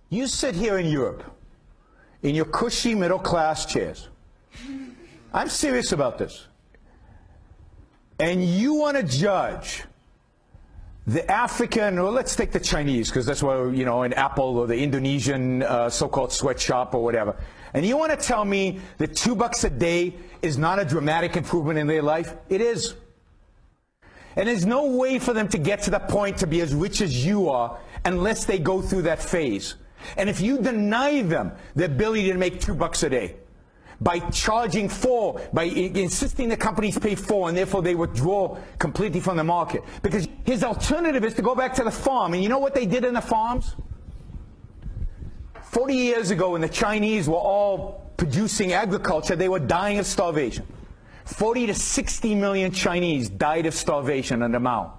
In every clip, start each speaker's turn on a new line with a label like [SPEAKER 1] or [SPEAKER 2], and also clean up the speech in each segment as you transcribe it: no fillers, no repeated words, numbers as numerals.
[SPEAKER 1] You sit here in Europe, in your cushy middle-class chairs. I'm serious about this. And you want to judge the African, or let's take the Chinese, because that's why, you know, in Apple, or the Indonesian so-called sweatshop or whatever. And you want to tell me that $2 a day is not a dramatic improvement in their life? It is. And there's no way for them to get to the point to be as rich as you are unless they go through that phase. And if you deny them the ability to make $2 a day by charging $4, by insisting the companies pay $4, and therefore they withdraw completely from the market, because his alternative is to go back to the farm. And you know what they did in the farms? 40 years ago, when the Chinese were all producing agriculture, they were dying of starvation. 40 to 60 million Chinese died of starvation under Mao.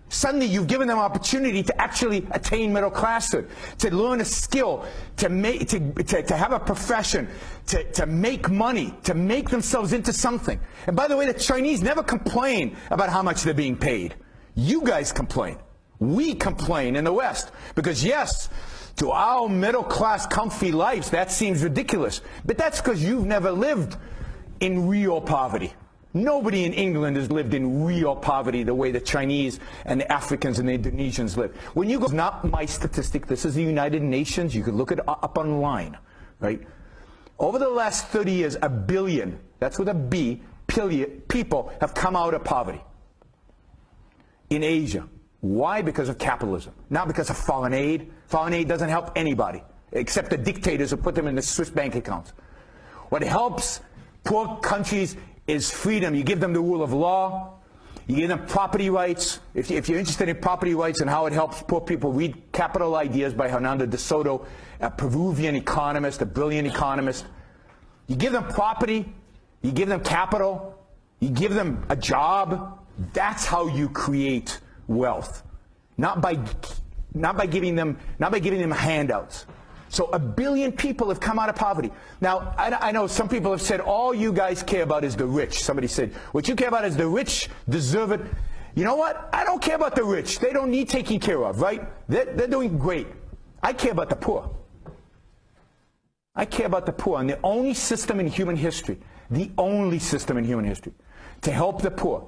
[SPEAKER 1] Suddenly, you've given them opportunity to actually attain middle classhood, to learn a skill, to have a profession, to make money, to make themselves into something. And by the way, the Chinese never complain about how much they're being paid. You guys complain. We complain in the West. Because yes, to our middle class comfy lives, that seems ridiculous. But that's because you've never lived in real poverty. Nobody in England has lived in real poverty the way the Chinese and the Africans and the Indonesians live. When you go, it's not my statistic, this is the United Nations, you can look it up online, right? Over the last 30 years, 1 billion, that's with a B, people have come out of poverty in Asia. Why? Because of capitalism, not because of foreign aid. Foreign aid doesn't help anybody, except the dictators who put them in the Swiss bank accounts. What helps poor countries is freedom. You give them the rule of law. You give them property rights. If you're interested in property rights and how it helps poor people, read Capital Ideas by Hernando de Soto, a Peruvian economist, a brilliant economist. You give them property. You give them capital. You give them a job. That's how you create wealth. Not by giving them handouts. So 1 billion people have come out of poverty. Now, I know some people have said, all you guys care about is the rich. Somebody said, what you care about is the rich deserve it. You know what? I don't care about the rich. They don't need taking care of, right? They're doing great. I care about the poor. I care about the poor. And the only system in human history, to help the poor,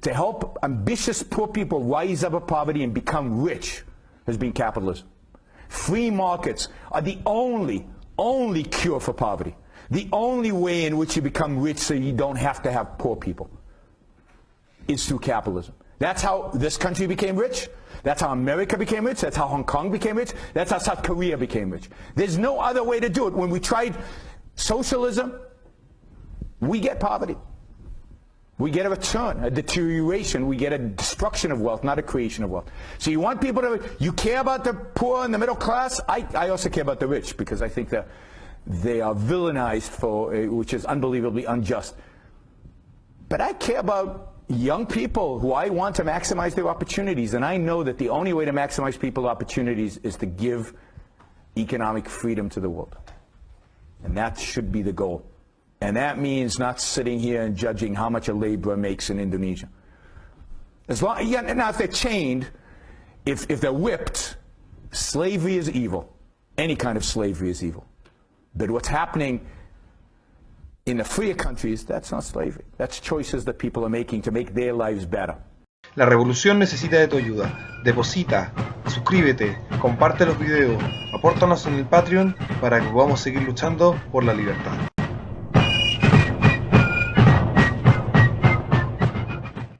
[SPEAKER 1] to help ambitious poor people rise out of poverty and become rich, has been capitalism. Free markets are the only cure for poverty. The only way in which you become rich so you don't have to have poor people is through capitalism. That's how this country became rich. That's how America became rich. That's how Hong Kong became rich. That's how South Korea became rich. There's no other way to do it. When we tried socialism, we get poverty. We get a return, a deterioration. We get a destruction of wealth, not a creation of wealth. So you want people to, you care about the poor and the middle class? I also care about the rich, because I think that they are villainized for, which is unbelievably unjust. But I care about young people who I want to maximize their opportunities. And I know that the only way to maximize people's opportunities is to give economic freedom to the world. And that should be the goal. And that means not sitting here and judging how much a laborer makes in Indonesia. As long, yeah, now if they're chained, if they're whipped, slavery is evil. Any kind of slavery is evil. But what's happening in the freer countries, that's not slavery. That's choices that people are making to make their lives better.
[SPEAKER 2] La revolución necesita de tu ayuda. Deposita, suscríbete, comparte los videos, apórtanos en el Patreon para que podamos seguir luchando por la libertad.